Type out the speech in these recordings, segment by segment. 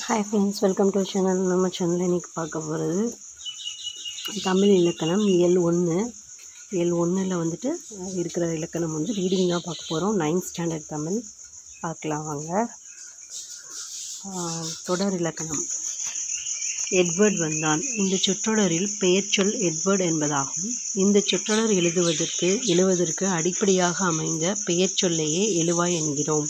Hi friends, welcome to channel. நம்ம சேனலில் இன்றைக்கி பார்க்க போகிறது தமிழ் இலக்கணம் இயல் ஒன்றில் வந்துட்டு இருக்கிற இலக்கணம் ரீடிங் தான் பார்க்க போகிறோம். 9th ஸ்டாண்டர்ட் தமிழ் பார்க்கலாம் வாங்க. தொடர் இலக்கணம். எட்வர்ட் வந்தான். இந்த சொற்றொடரில் பெயர்ச்சொல் எட்வர்ட் என்பதாகும். இந்த சொற்றொடர் எழுவதற்கு அடிப்படையாக அமைந்த பெயர்ச்சொல்லையே எழுவாய் என்கிறோம்.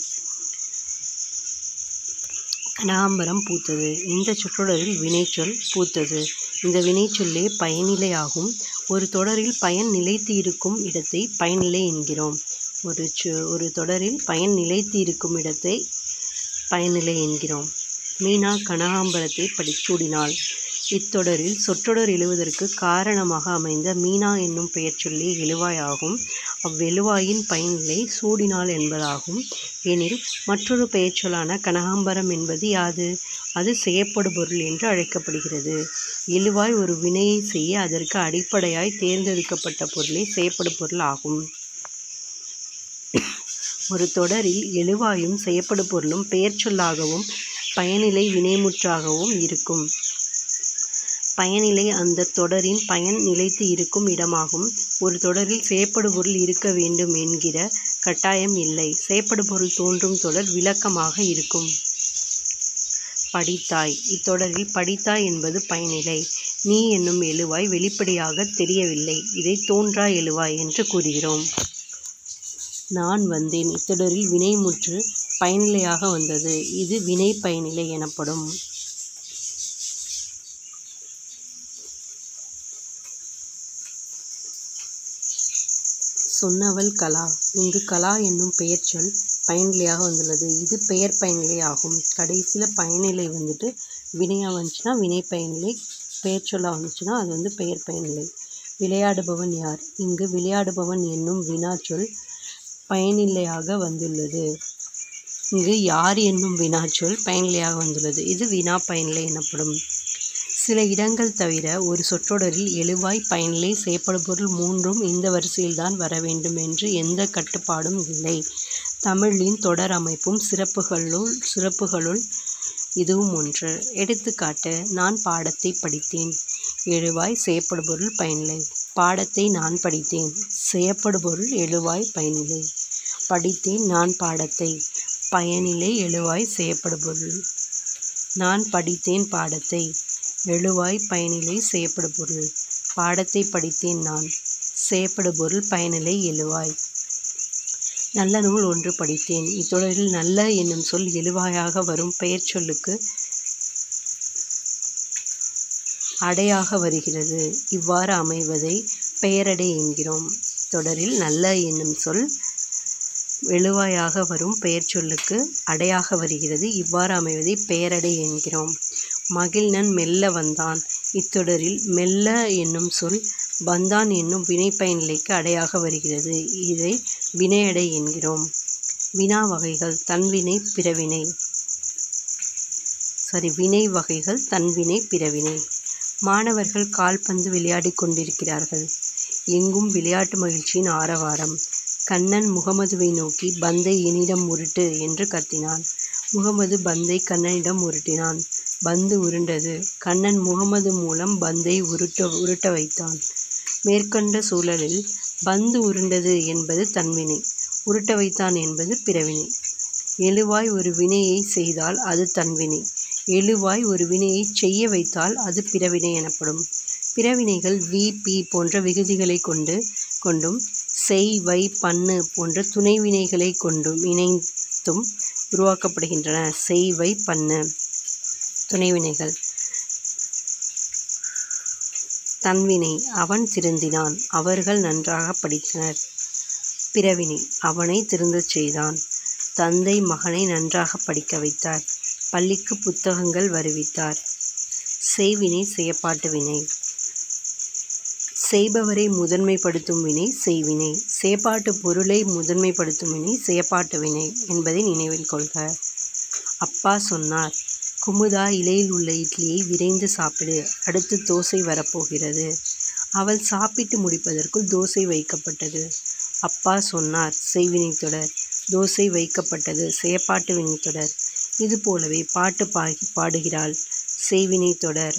கனகாம்பரம் பூத்தது. இந்த சொற்றொடரில் வினைச்சொல் பூத்தது. இந்த வினைச்சொல்லே பயனிலையாகும். ஒரு தொடரில் பயன் நிலைத்து இருக்கும் இடத்தை பயனிலை என்கிறோம். ஒரு தொடரில் பயன் நிலைத்து இருக்கும் இடத்தை பயனிலை என்கிறோம். மீனா கனகாம்பரத்தை சூடினாள். இத்தொடரில் சொற்றொடர் எழுவதற்கு காரணமாக அமைந்த மீனா என்னும் பெயர் சொல்லி எழுவாயாகும். அவ்வெழுவாயின் பயனிலை சூடினாள் என்பதாகும். எனில் மற்றொரு பெயர்ச்சொல்லான கனகாம்பரம் என்பது யாது? அது செயப்படுபொருள் என்று அழைக்கப்படுகிறது. எழுவாய் ஒரு வினையை செய்ய அதற்கு அடிப்படையாய் தேர்ந்தெடுக்கப்பட்ட பொருளே செயப்படுபொருள் ஆகும். ஒரு தொடரில் எழுவாயும் செயப்படுபொருளும் பெயர்ச்சொல்லாகவும் பயனிலை வினைமுற்றாகவும் இருக்கும். பயனிலை அந்த தொடரின் பயன் நிலைத்து இருக்கும் இடமாகும். ஒரு தொடரில் செயப்படுபொருள் இருக்க வேண்டும் என்கிற கட்டாயம் இல்லை. செயப்படுபொருள் தோன்றும் தொடர் விளக்கமாக இருக்கும். படித்தாய். இத்தொடரில் படித்தாய் என்பது பயனிலை. நீ என்னும் எழுவாய் வெளிப்படையாக தெரியவில்லை. இதை தோன்றா எழுவாய் என்று கூறுகிறோம். நான் வந்தேன். இத்தொடரில் வினைமுற்று பயனிலையாக வந்தது. இது வினை பயனிலை எனப்படும். சொன்னவள் கலா. இங்கு கலா என்னும் பெயர்ச்சொல் பயனிலையாக வந்துள்ளது. இது பெயர் பயனிலை ஆகும். கடைசியில் பயனிலை வினையாக வந்துச்சுன்னா வினை பயனிலை, பெயர்ச்சொல்லாக வந்துச்சுன்னா அது பெயர் பயனிலை. விளையாடுபவன் யார்? இங்கு விளையாடுபவன் என்னும் வினாச்சொல் பயனிலையாக வந்துள்ளது. இங்கு யார் என்னும் வினாச்சொல் பயனிலையாக வந்துள்ளது. இது வினா பயனிலை எனப்படும். சில இடங்கள் தவிர ஒரு சொற்றொடரில் எழுவாய், பயனிலை, செயப்படுபொருள் மூன்றும் இந்த வரிசையில்தான் வர வேண்டும் என்று எந்த கட்டுப்பாடும் இல்லை. தமிழின் தொடர் அமைப்பும் சிறப்புகளுள் இதுவும் ஒன்று. எடுத்துக்காட்டு: நான் பாடத்தை படித்தேன். எழுவாய், செயப்படுபொருள், பயனிலை. பாடத்தை நான் படித்தேன். செயப்படுபொருள் எழுவாய், பயனிலை. படித்தேன் நான் பாடத்தை. பயனிலை எழுவாய், செயப்படுபொருள். நான் படித்தேன் பாடத்தை. எழுவாய், பயனிலை, செயப்படுபொருள். பாடத்தை படித்தேன் நான். செயப்படுபொருள், பயனிலை, எழுவாய். நல்ல நூல் ஒன்று படித்தேன். இத்தொடரில் நல்ல என்னும் சொல் எழுவாயாக வரும் பெயர் சொல்லுக்கு அடையாக வருகிறது. இவ்வாறு அமைவதை பெயரடை என்கிறோம். தொடரில் நல்ல என்னும் சொல் எழுவாயாக வரும் பெயர் சொல்லுக்கு அடையாக வருகிறது. இவ்வாறு அமைவதை பெயரடை என்கிறோம். மகிழ்நன் மெல்ல வந்தான். இத்தொடரில் மெல்ல என்னும் சொல் வந்தான் என்னும் வினை பயனிலைக்கு அடையாக வருகிறது. இதை வினையடை என்கிறோம். வினா வகைகள் தன்வினை பிறவினை. வினை வகைகள் தன்வினை பிறவினை. மாணவர்கள் கால்பந்து விளையாடி கொண்டிருக்கிறார்கள். எங்கும் விளையாட்டு மகிழ்ச்சியின் ஆரவாரம். கண்ணன் முகமதுவை நோக்கி பந்தை என்னிடம் உருட்டு என்று கத்தினான். முகமது பந்தை கண்ணனிடம் உருட்டினான். பந்து உருண்டது. கண்ணன் முகமது மூலம் பந்தை உருட்ட வைத்தான். மேற்கண்ட சூழலில் பந்து உருண்டது என்பது தன்வினை, உருட்ட வைத்தான் என்பது பிறவினை. எழுவாய் ஒரு வினையை செய்தால் அது தன்வினை. எழுவாய் ஒரு வினையை செய்ய வைத்தால் அது பிறவினை எனப்படும். பிறவினைகள் வி, பி போன்ற விகுதிகளை கொண்டும் செய், வை, பண்ணு போன்ற துணைவினைகளை கொண்டும் இணைத்தும் உருவாக்கப்படுகின்றன. செய், வை, பண்ணு துணைவினைகள். தன்வினை அவன் திருந்தினான். அவர்கள் நன்றாக படித்தனர். பிறவினை அவனை திருந்தச் செய்தான். தந்தை மகனை நன்றாக படிக்க வைத்தார். பள்ளிக்கு புத்தகங்கள் வருவித்தார். செய்வினை செயப்பாட்டு வினை. செய்பவரை முதன்மைப்படுத்தும் வினை செய்வினை. செயப்பாட்டு பொருளை முதன்மைப்படுத்தும் வினை செயப்பாட்டு வினை என்பதை நினைவில் கொள்க. அப்பா சொன்னார், குமுதா, இலையில் உள்ள இட்லியை விரைந்து சாப்பிடு, அடுத்து தோசை வரப்போகிறது. அவள் சாப்பிட்டு முடிப்பதற்குள் தோசை வைக்கப்பட்டது. அப்பா சொன்னார் செய்வினை தொடர். தோசை வைக்கப்பட்டது செயப்பாட்டு வினைத்தொடர். இது போலவே பாட்டு பாடுகிறாள் செய்வினை தொடர்.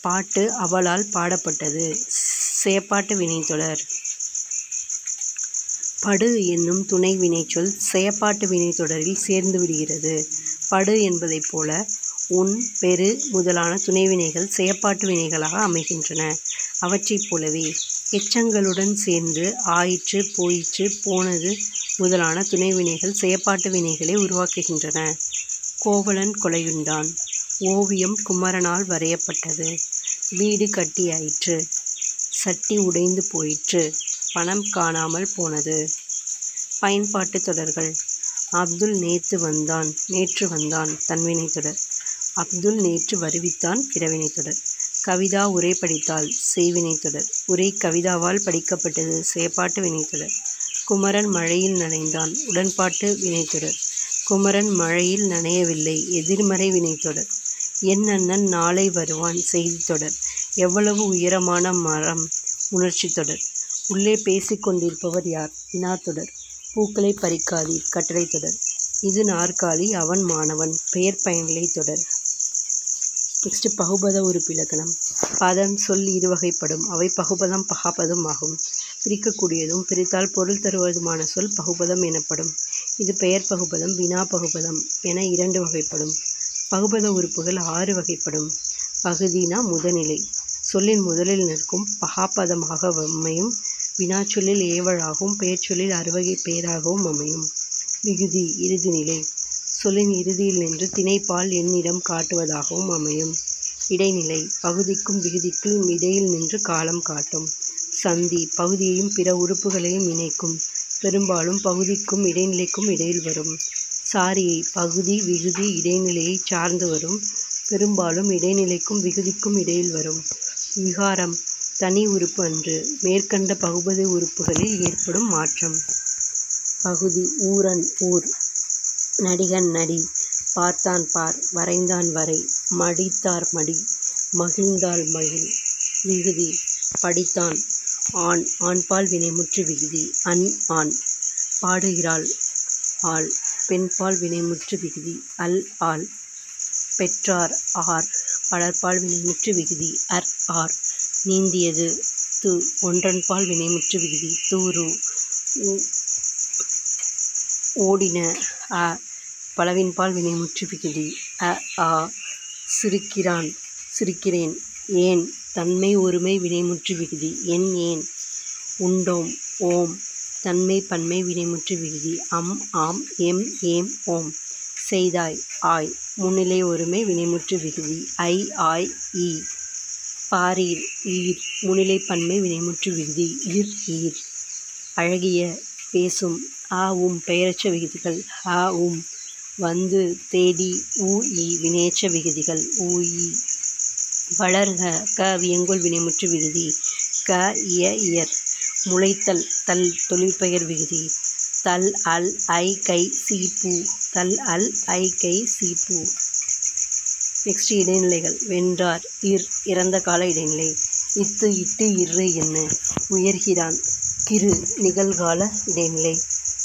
பாட்டு அவளால் பாடப்பட்டது செயப்பாட்டு வினைத்தொடர். படு என்னும் துணை வினைச்சொல் செயப்பாட்டு வினைத்தொடரில் சேர்ந்து விடுகிறது. படு என்பதைப் போல உன், பெரு முதலான துணைவினைகள் செயப்பாட்டு வினைகளாக அமைகின்றன. அவற்றைப் போலவே எச்சங்களுடன் சேர்ந்து ஆயிற்று, போயிற்று, போனது முதலான துணைவினைகள் செயப்பாட்டு வினைகளை உருவாக்குகின்றன. கோவலன் கொலையுண்டான். ஓவியம் குமரனால் வரையப்பட்டது. வீடு கட்டியாயிற்று. சட்டி உடைந்து போயிற்று. பணம் காணாமல் போனது. பயன்பாட்டு தொடர்கள். அப்துல் நேற்று வந்தான் தன்வினைத்தொடர். அப்துல் நேற்று வருவித்தான் பிறவினைத்தொடர். கவிதா உரை படித்தாள் செய்வினைத்தொடர். உரை கவிதாவால் படிக்கப்பட்டது செயப்பாட்டு வினைத்தொடர். குமரன் மழையில் நனைந்தான் உடன்பாட்டு வினைத்தொடர். குமரன் மழையில் நனையவில்லை எதிர்மறை வினைத்தொடர். என் அண்ணன் நாளை வருவான் செய்தித்தொடர். எவ்வளவு உயரமான மரம் உணர்ச்சி தொடர். உள்ளே பேசிக்கொண்டிருப்பவர் யார் வினாத்தொடர். பூக்களை பறிக்காதீர் கட்டளை தொடர். இது நாற்காலி அவன் மாணவன் பெயர் பயனிலை தொடர். நெக்ஸ்ட் பகுபத உறுப்பிலக்கணம். பதம் சொல் இருவகைப்படும். அவை பகுபதம் பகாபதம் ஆகும். பிரிக்கக்கூடியதும் பிரித்தால் பொருள் தருவதுமான சொல் பகுபதம் எனப்படும். இது பெயர் பகுபதம் வினா பகுபதம் என 2 வகைப்படும். பகுபத உறுப்புகள் 6 வகைப்படும். பகுதினா முதநிலை. சொல்லின் முதலில் நிற்கும் பகாபதமாக அமையும். வினாச்சொல்லில் ஏவலாகவும் பெயர்ச்சொல்லில் அறுவகை பெயராகவும் அமையும். விகுதி இறுதிநிலை. சொல்லின் இறுதியில் நின்று திணைப்பால் எண்ணிடம் காட்டுவதாகவும் அமையும். இடைநிலை பகுதிக்கும் விகுதிக்கும் இடையில் நின்று காலம் காட்டும். சந்தி பகுதியையும் பிற உறுப்புகளையும் இணைக்கும். பெரும்பாலும் பகுதிக்கும் இடைநிலைக்கும் இடையில் வரும். சாரியை பகுதி விகுதி இடைநிலையை சார்ந்து வரும். பெரும்பாலும் இடைநிலைக்கும் விகுதிக்கும் இடையில் வரும். விகாரம் தனி உறுப்பு அன்று. மேற்கண்ட பகுபத உறுப்புகளில் ஏற்படும் மாற்றம். பகுதி ஊரன் ஊர். நடிகன் நடி. பார்த்தான் பார். வரைந்தான் வரை. மடித்தார் மடி. மகிழ்ந்தாள் மகிழ். விகுதி படித்தான் ஆண். ஆண்பால் வினைமுற்று விகுதி அன் ஆண். பாடுகிறாள் ஆள். பெண்பால் வினைமுற்று விகுதி அல் ஆள். பெற்றார் ஆர். பலர்பால் வினைமுற்று விகுதி அர் ஆர். நீந்தியது து. ஒன்றன்பால் வினைமுற்று விகுதி தூரு. ஓடின அ. பலவின்பால் வினைமுற்று விகுதி அ ஆ. சிரிக்கிறான் சிரிக்கிறேன். ஏன் தன்மை ஒருமை வினைமுற்று விகுதி என் ஏன். உண்டோம் ஓம். தன்மை பன்மை வினைமுற்று விகுதி அம் ஆம் எம் ஏம் ஓம். செய்தாய் ஆய். முன்னிலை ஒருமை வினைமுற்று விகுதி ஐ ஆய் ஈ. பாரீர் ஈர். முன்னிலை பன்மை வினைமுற்று விகுதி இர் ஈர். அழகிய பேசும் ஆ உம் பெயரச்ச விகுதிகள் ஆ உம். வந்து தேடி ஊ இ வினையச்ச விகுதிகள் ஊ இ. வளர்க க வியங்கோல் வினைமுற்று விகுதி க இய இயர். முளைத்தல் தல் தொழிற்பெயர் விகுதி தல் அல் ஐ கை சீப்பு தல் அல் ஐ கை சீப்பு. நெக்ஸ்ட் இடைநிலைகள். வென்றார் இர் இறந்த கால இடைநிலை. இத்து இட்டு இரு என்ன. உயர்கிறான் கிரு நிகழ்கால இடைநிலை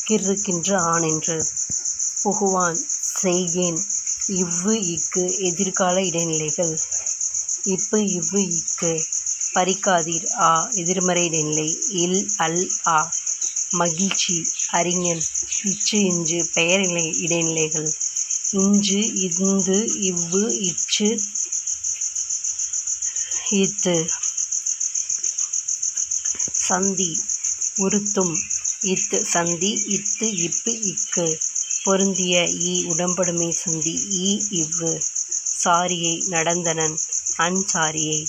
கிறுக்கின்று ஆண் என்று. புகுவான் செய்கேன் இவ்வு இக்கு எதிர்கால இடைநிலைகள் இப்பு இவ்வு இக்கு. பறிக்காதீர் ஆ எதிர்மறை இடைநிலை இல் அல் ஆ. மகிழ்ச்சி அறிஞன் இச்சு இன்று பெயர்நிலை இடைநிலைகள் இன்று இந்து இவ்வு இச்சு இத்து. சந்தி உறுத்தும் இத்து சந்தி இத்து இப்பு இக்கு. பொருந்திய ஈ உடம்படுமை சந்தி ஈ இவ்வு. சாரியை நடந்தனன் அன் சாரியை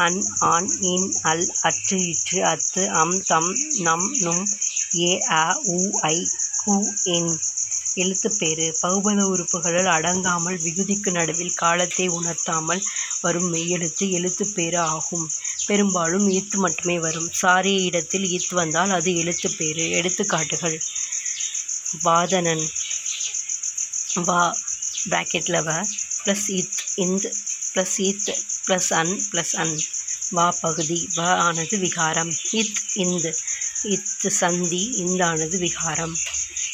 அன் ஆண் இன் அல் அற்று இற்று அத்து அம் தம் நம் நும் ஏ அ உ ஐ கு என். எழுத்துப்பேறு பகுபத உறுப்புகளுள் அடங்காமல் விகுதிக்கு நடுவில் காலத்தை உணர்த்தாமல் வரும் மெய்யெழுத்து எழுத்துப்பேறு ஆகும். பெரும்பாலும் ஈத்து மட்டுமே வரும். சாரிய இடத்தில் ஈத்து வந்தால் அது எழுத்துப்பேறு. எடுத்துக்காட்டுகள். வாதனன் வா பிராக்கெட்டில் வ ப்ளஸ் இத் இந்த் ப்ளஸ் இத் ப்ளஸ் அன். வா பகுதி வ ஆனது விகாரம். இத் இந்த் இத் சந்தி இந்தானது விகாரம்.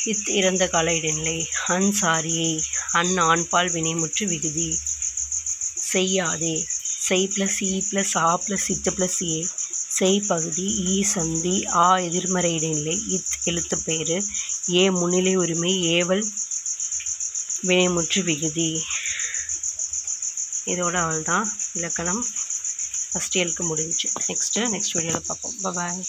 இத் இறந்த கால இடைநிலை. அன்சாரியை அன் ஆண்பால் வினைமுற்று விகுதி. செய்யாதே செய் ப்ளஸ் இ ப்ளஸ் ஆ ப்ளஸ் இத்து ப்ளஸ் ஏ. செய் பகுதி. ஈ சந்தி. ஆ எதிர்மறை இடைநிலை. இத் எழுத்துப்பெயர். ஏ முன்னிலை உரிமை. ஏவல் வினைமுற்று விகுதி. இதோட அவள் தான் இலக்கணம் ஃபஸ்ட் இயலுக்கு முடிஞ்சிச்சு. நெக்ஸ்ட் வீடியோவில் பார்ப்போம். பாய்.